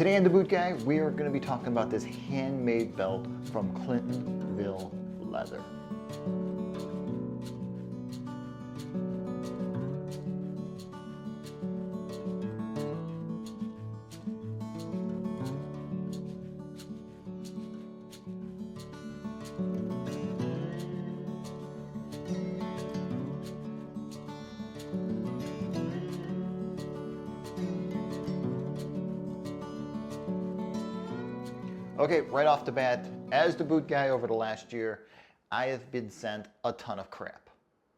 Today on The Boot Guy, we are going to be talking about this handmade belt from Clintonville Leather. Okay, right off the bat, as the boot guy over the last year, I have been sent a ton of crap.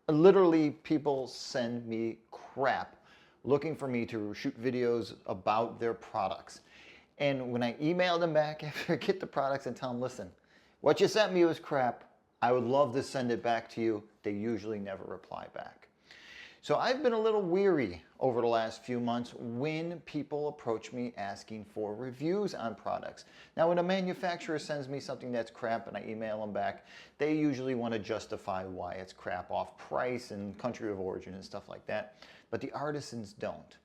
Literally, people send me crap looking for me to shoot videos about their products. And when I email them back after I get the products and tell them, listen, what you sent me was crap. I would love to send it back to you. They usually never reply back. So I've been a little weary over the last few months when people approach me asking for reviews on products. Now, when a manufacturer sends me something that's crap and I email them back, they usually want to justify why it's crap, off price and country of origin and stuff like that. But the artisans don't.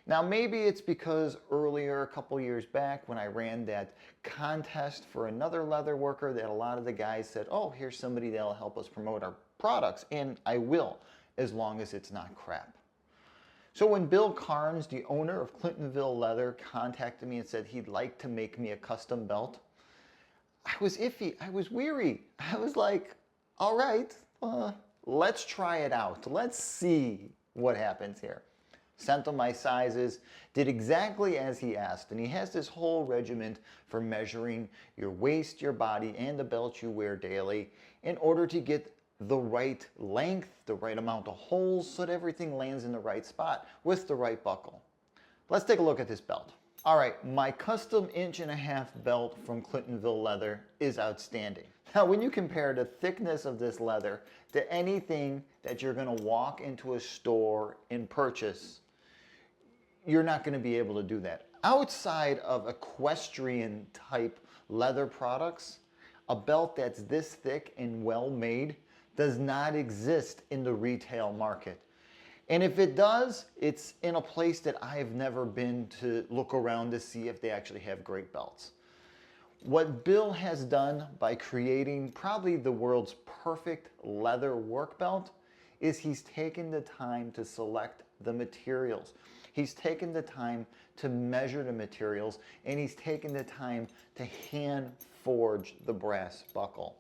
Now, maybe it's because earlier, a couple years back, when I ran that contest for another leather worker, that a lot of the guys said, oh, here's somebody that'll help us promote our products, and I will, as long as it's not crap. So when Bill Carnes, the owner of Clintonville Leather, contacted me and said he'd like to make me a custom belt, I was iffy, I was weary. I was like, all right, let's try it out. Let's see what happens here. Sent him my sizes, did exactly as he asked, and he has this whole regiment for measuring your waist, your body, and the belt you wear daily in order to get the right length, the right amount of holes, so that everything lands in the right spot with the right buckle. Let's take a look at this belt. All right, my custom 1.5-inch belt from Clintonville Leather is outstanding. Now, when you compare the thickness of this leather to anything that you're gonna walk into a store and purchase, you're not gonna be able to do that. Outside of equestrian type leather products, a belt that's this thick and well made does not exist in the retail market. And if it does, it's in a place that I've never been to look around to see if they actually have great belts. What Bill has done by creating probably the world's perfect leather work belt is he's taken the time to select the materials. He's taken the time to measure the materials, and he's taken the time to hand forge the brass buckle.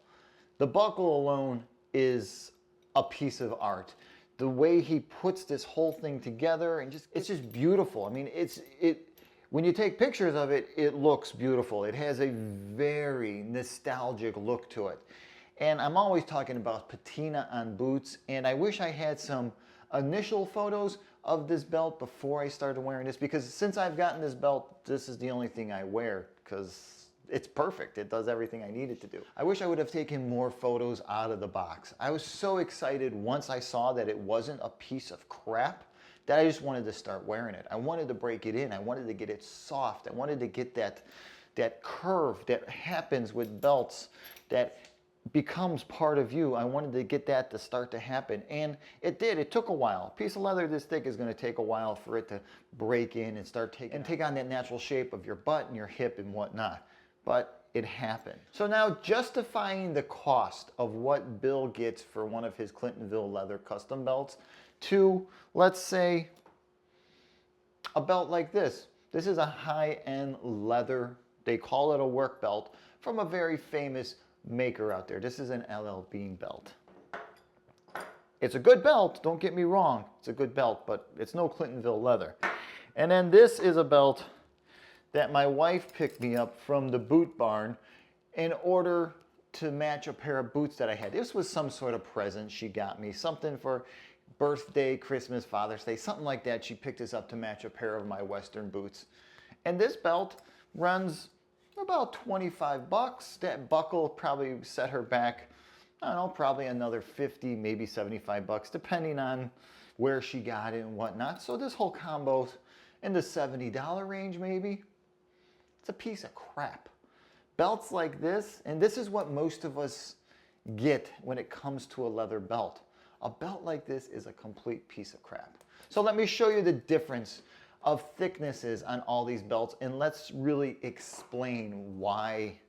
The buckle alone is a piece of art. The way he puts this whole thing together, and it's just beautiful. I mean, when you take pictures of it, it looks beautiful. It has a very nostalgic look to it. And I'm always talking about patina on boots, and I wish I had some initial photos of this belt before I started wearing this, because since I've gotten this belt, this is the only thing I wear, because it's perfect. It does everything I need it to do. I wish I would have taken more photos out of the box. I was so excited once I saw that it wasn't a piece of crap that I just wanted to start wearing it. I wanted to break it in. I wanted to get it soft. I wanted to get that curve that happens with belts that becomes part of you. I wanted to get that to start to happen, and it did. It took a while. A piece of leather this thick is going to take a while for it to break in and start take on that natural shape of your butt and your hip and whatnot. But it happened. So now, justifying the cost of what Bill gets for one of his Clintonville Leather custom belts to, let's say, a belt like this. This is a high-end leather, they call it a work belt, from a very famous maker out there. This is an LL Bean belt. It's a good belt, don't get me wrong. It's a good belt, but it's no Clintonville Leather. And then this is a belt that my wife picked me up from the boot barn in order to match a pair of boots that I had. This was some sort of present she got me, something for birthday, Christmas, Father's Day, something like that. She picked this up to match a pair of my Western boots. And this belt runs about 25 bucks. That buckle probably set her back, I don't know, probably another 50, maybe 75 bucks, depending on where she got it and whatnot. So this whole combo's in the $70 range maybe. It's a piece of crap. Belts like this, and this is what most of us get when it comes to a leather belt. A belt like this is a complete piece of crap. So let me show you the difference of thicknesses on all these belts, and let's really explain why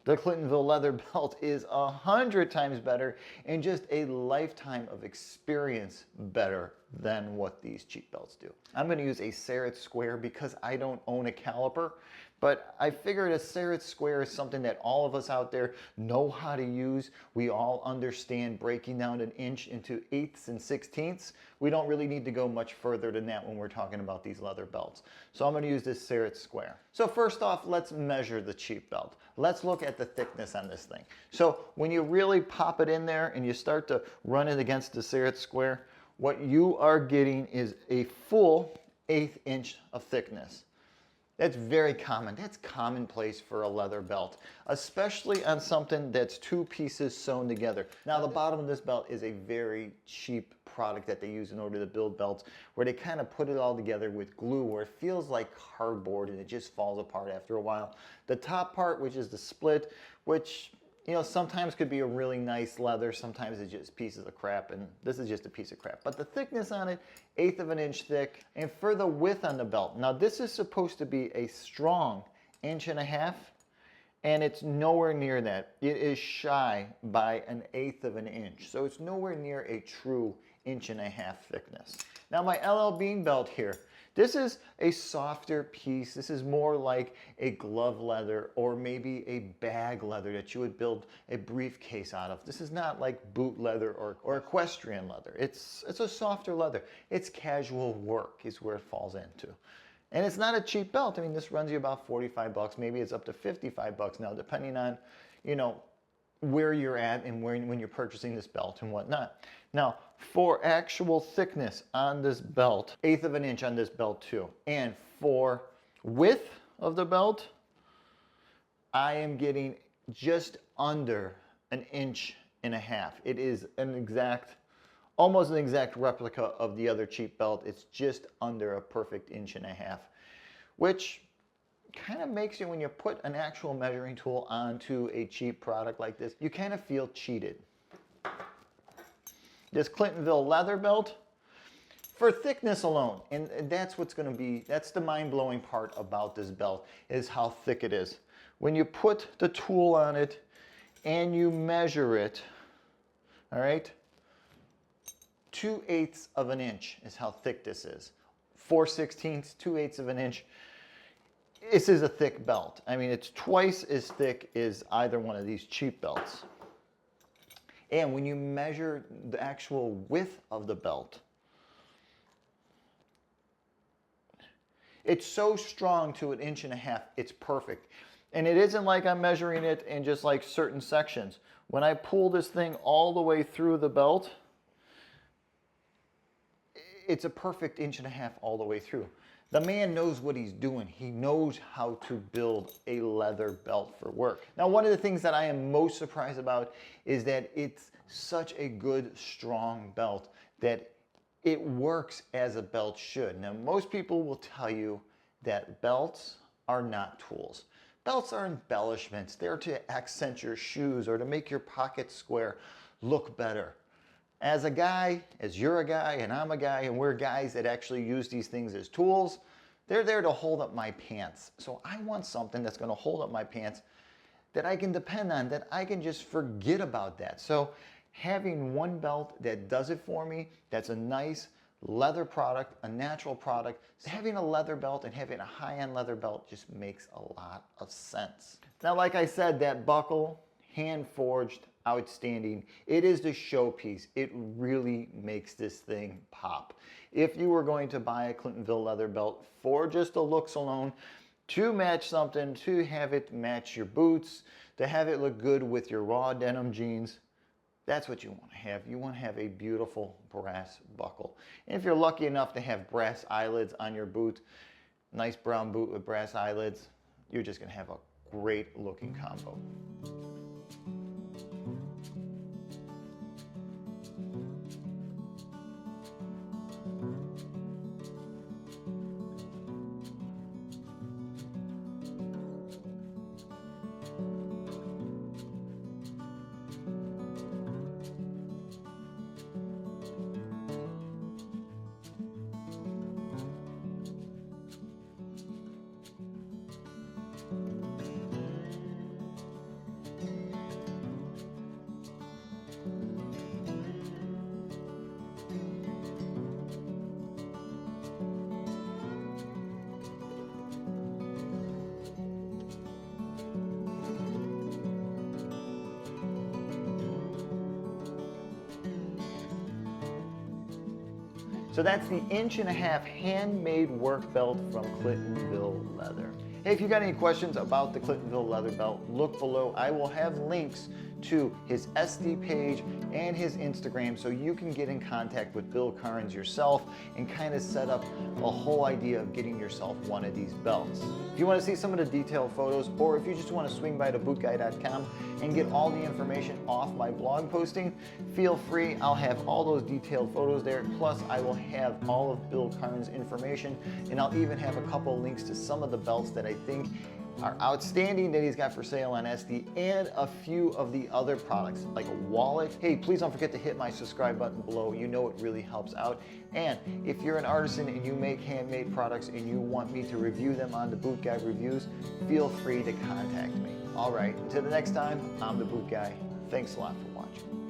the Clintonville Leather belt is 100 times better and just a lifetime of experience better than what these cheap belts do. I'm going to use a serrated square because I don't own a caliper, but I figured a serrated square is something that all of us out there know how to use. We all understand breaking down an inch into eighths and sixteenths. We don't really need to go much further than that when we're talking about these leather belts. So I'm going to use this serrated square. So first off, let's measure the cheap belt. Let's look at the thickness on this thing. So when you really pop it in there and you start to run it against the serrated square, what you are getting is a full 1/8 inch of thickness. That's very common. That's commonplace for a leather belt, especially on something that's 2 pieces sewn together. Now, the bottom of this belt is a very cheap product that they use in order to build belts, where they kind of put it all together with glue, where it feels like cardboard and it just falls apart after a while. The top part, which is the split, which, you know, sometimes could be a really nice leather, sometimes it's just pieces of crap, and this is just a piece of crap. But the thickness on it, 1/8 of an inch thick. And for the width on the belt, now this is supposed to be a strong 1.5 inches, and it's nowhere near that. It is shy by 1/8 of an inch, so it's nowhere near a true 1.5 inch thickness. Now my LL Bean belt here, this is a softer piece. This is more like a glove leather or maybe a bag leather that you would build a briefcase out of. This is not like boot leather or equestrian leather. It's a softer leather. It's casual work is where it falls into. And it's not a cheap belt. I mean, this runs you about 45 bucks. Maybe it's up to 55 bucks now, depending on, you know, where you're at and when you're purchasing this belt and whatnot. Now, for actual thickness on this belt, 1/8 of an inch on this belt too. And for width of the belt, I am getting just under 1.5 inches. It is an exact, almost an exact replica of the other cheap belt. It's just under a perfect 1.5 inches, which kind of makes you, when you put an actual measuring tool onto a cheap product like this, you kind of feel cheated. This Clintonville Leather belt, for thickness alone, and that's what's going to be, that's the mind-blowing part about this belt, is how thick it is. When you put the tool on it and you measure it, all right, 2/8 of an inch is how thick this is. 4/16, 2/8 of an inch. This is a thick belt. I mean, it's twice as thick as either one of these cheap belts. And when you measure the actual width of the belt, it's so strong to 1.5 inches, it's perfect. And it isn't like I'm measuring it in just like certain sections. When I pull this thing all the way through the belt, it's a perfect 1.5 inches all the way through. The man knows what he's doing. He knows how to build a leather belt for work. Now, one of the things that I am most surprised about is that it's such a good, strong belt that it works as a belt should. Now, most people will tell you that belts are not tools. Belts are embellishments. They're to accent your shoes or to make your pocket square look better. As a guy, as you're a guy and I'm a guy and we're guys that actually use these things as tools, they're there to hold up my pants. So I want something that's going to hold up my pants that I can depend on, that I can just forget about that. So having one belt that does it for me, that's a nice leather product, a natural product, having a leather belt and having a high-end leather belt just makes a lot of sense. Now, like I said, that buckle, hand-forged, outstanding. It is the showpiece. It really makes this thing pop. If you were going to buy a Clintonville leather belt for just the looks alone, to match something, to have it match your boots, to have it look good with your raw denim jeans, that's what you want to have. You want to have a beautiful brass buckle. And if you're lucky enough to have brass eyelids on your boot, nice brown boot with brass eyelids, you're just going to have a great looking combo. So that's the 1.5 inch handmade work belt from Clintonville Leather. Hey, if you got any questions about the Clintonville Leather belt, look below. I will have links to his SD page and his Instagram so you can get in contact with Bill Carnes yourself and kind of set up a whole idea of getting yourself one of these belts. If you want to see some of the detailed photos, or if you just want to swing by to bootguy.com and get all the information off my blog posting, feel free. I'll have all those detailed photos there, plus I will have all of Bill Carnes' information, and I'll even have a couple links to some of the belts that I think are outstanding that he's got for sale on SD, and a few of the other products like a wallet. Hey, please don't forget to hit my subscribe button below. You know it really helps out. And if you're an artisan and you make handmade products and you want me to review them on the Boot Guy Reviews, feel free to contact me. All right, until the next time, I'm the Boot Guy. Thanks a lot for watching.